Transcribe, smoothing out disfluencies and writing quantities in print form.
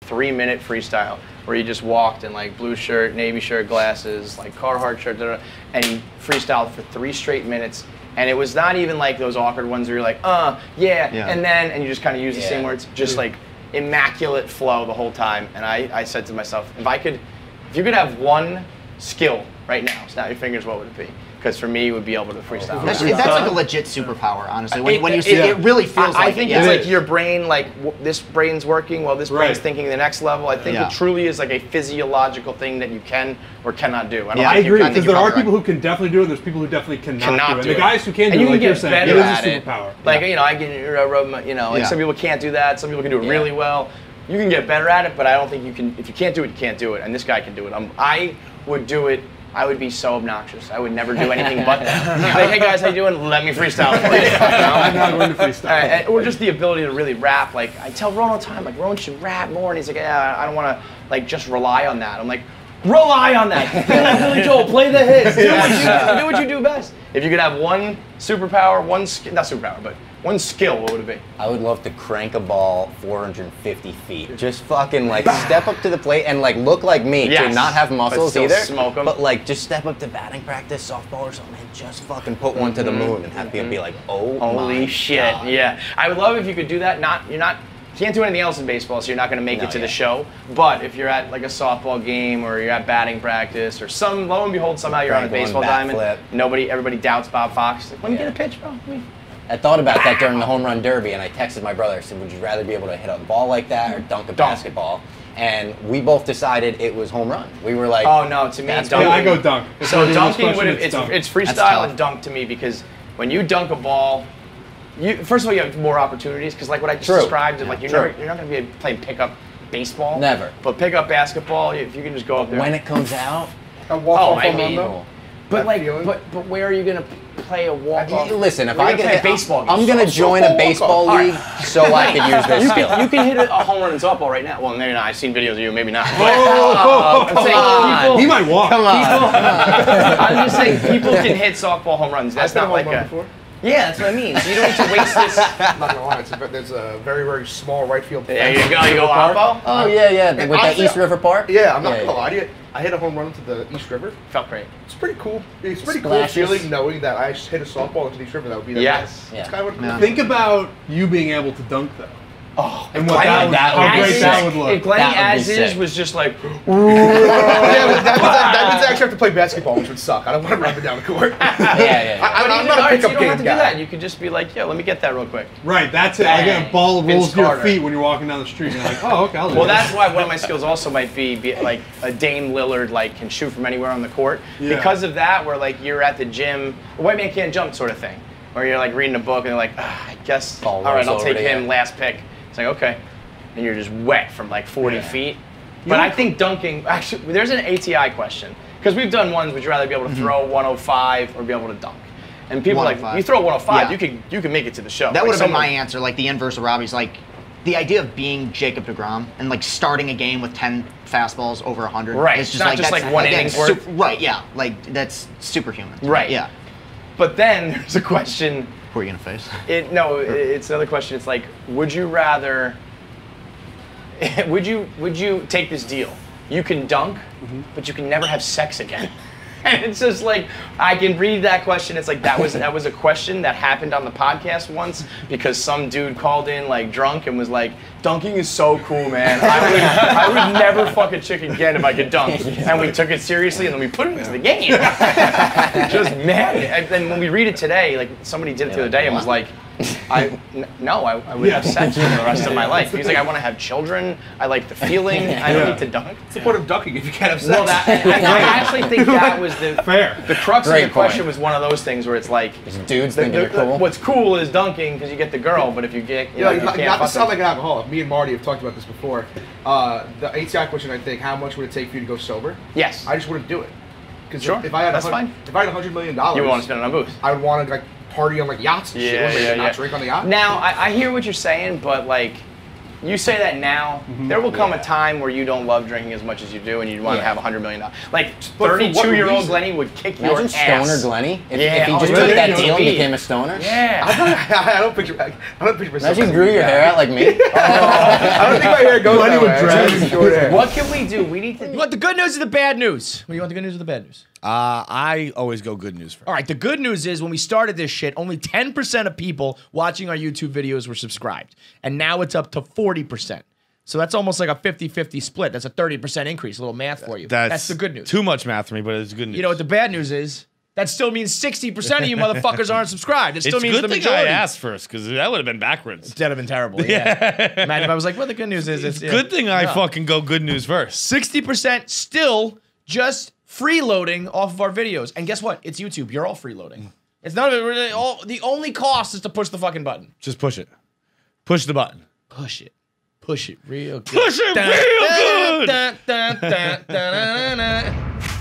3-minute freestyle where you just walked in like blue shirt, navy shirt, glasses, like Carhartt shirt, and you freestyled for 3 straight minutes. And it was not even like those awkward ones where you're like, and you just kind of use the same words, just like immaculate flow the whole time. And I said to myself, if you could have one skill right now, snap your fingers, what would it be? Because for me, it would be able to freestyle. That's like a legit superpower, honestly. When you see it really feels like I think it's like your brain, like this brain's working while this brain's thinking the next level. I think it truly is like a physiological thing that you can or cannot do. I agree, because there are people who can definitely do it, and there's people who definitely cannot do it. And the guys who can do it, like you're saying, it is a superpower. Like, I can, like some people can't do that, some people can do it really well. You can get better at it, but I don't think you can, if you can't do it, you can't do it. And this guy can do it. I would do it. I would be so obnoxious. I would never do anything but that. Like, hey guys, how you doing? Let me freestyle for you. I'm not going to freestyle. Or just the ability to really rap. Like, I tell Ron all the time, like, Ron should rap more. And he's like, yeah, I don't want to, like, just rely on that. I'm like, rely on that. Be like Billy Joel, play the hits. Do what you do best. If you could have one superpower, not superpower, but one skill, what would it be? I would love to crank a ball 450 feet. Just fucking like step up to the plate and like look like me to not have muscles either. Smoke 'em. But like just step up to batting practice, softball or something, and just fucking put one to the moon and have people be like, oh holy my shit. God. Yeah. I would love if you could do that. You can't do anything else in baseball, so you're not going to make it to the show. But if you're at like a softball game or you're at batting practice or lo and behold, somehow you're on a baseball diamond. Everybody doubts Bob Fox. Like, let me get a pitch, bro. I thought about that during the home run derby, and I texted my brother. I said, would you rather be able to hit a ball like that or dunk a basketball? And we both decided it was home run. We were like, oh no, to me, dunking. I go dunk. So dunking it's freestyle and dunk to me, because when you dunk a ball, first of all, you have more opportunities, because like what I just described, like you're not going to be playing pickup baseball. Never. But pickup basketball, if you can just go up there. When it comes out, a walk-off home run though. But where are you going to play a walk-off? Listen, if I get a baseball game, I'm going to join a baseball league so I can use this skill. You can hit a home run in softball right now. Well, maybe not. I've seen videos of you. Maybe not. I'm saying he might walk. Come on. I'm just saying people can hit softball home runs. That's not like a. Yeah, that's what I mean. So you don't need to waste this. I'm not gonna lie, there's a very, very small right field. There you go. You go Oppo? Oh yeah. With that East River Park. Yeah, I'm not gonna lie to you. I hit a home run into the East River. Felt great. It's pretty cool. It's pretty cool feeling knowing that I just hit a softball into the East River. That would be that. Yes. It's kind of cool. Think about you being able to dunk though. Oh, and what how great that would look. If Glenny as is was just like, that means I actually have to play basketball, which would suck. I don't want to run it down the court. I'm not a pickup game guy. You don't have to do that. You could just be like, let me get that real quick. Right, that's it. Like a ball rolls to your feet when you're walking down the street. And you're like, oh, okay, I'll do that. Well, that's why one of my skills also might be like a Dame Lillard, like can shoot from anywhere on the court. Yeah. Because of that, where like you're at the gym, a white man can't jump sort of thing. Where you're like reading a book and you're like, I guess, all right, I'll take him last pick. It's like, okay. And you're just wet from like 40 feet. But I think dunking, actually, there's an ATI question. Because we've done ones, would you rather be able to throw 105 or be able to dunk? And people are like, you throw 105, you can make it to the show. That would have been my answer, like the inverse of Robbie's. Like, the idea of being Jacob deGrom and like starting a game with 10 fastballs over 100. Right, it's just not just like one innings worth. Right, yeah, like that's superhuman. Right. Yeah. But then there's a question. Who are you gonna face? It's another question. It's like, would you rather? Would you take this deal? You can dunk, but you can never have sex again. And it's just like, I can read that question. It's like that was a question that happened on the podcast once because some dude called in like drunk and was like, dunking is so cool, man. I would never fuck a chick again if I could dunk. And we took it seriously and then we put it into the game. Just mad. And then when we read it today, like somebody did it the other day and was like, I would have sex for the rest of my life. He's like, I want to have children. I like the feeling. I don't need to dunk. What's the point of dunking if you can't have sex? Well, I actually think that was the crux of the question was one of those things where it's like, dudes think you're cool. What's cool is dunking because you get the girl, but if you get, you not to sound like an alcoholic. Me and Marty have talked about this before. The ATI question, I think, how much would it take for you to go sober? Yes. I just wouldn't do it. Because if I had $100 million, you would want to spend it on booze. I would want to like party on like yachts and shit. Not drink on the yacht. Now I hear what you're saying, but like You say that now. There will come a time where you don't love drinking as much as you do, and you want to have $100 million. Like 32-year-old Glenny would kick your ass. Stoner Glenny. If he just took that deal and became a stoner. Yeah. I don't picture myself. Imagine you grew your hair out like me. I don't think my hair goes that way. Drag short hair. What can we do? We need to. You want the good news or the bad news? What do you want, the good news or the bad news? I always go good news first. All right, the good news is when we started this shit, only 10% of people watching our YouTube videos were subscribed. And now it's up to 40%. So that's almost like a 50-50 split. That's a 30% increase. A little math for you. That's the good news. Too much math for me, but it's good news. You know what the bad news is? That still means 60% of you motherfuckers aren't subscribed. It still means the majority. It's a good thing I asked first, because that would have been backwards. That'd have been terrible, yeah. Imagine if I was like, well, the good news is... It's good thing I fucking go good news first. 60% still just freeloading off of our videos. And guess what? It's YouTube. You're all freeloading. It's not really all... The only cost is to push the fucking button. Just push it. Push the button. Push it. Push it real good. Push it real good!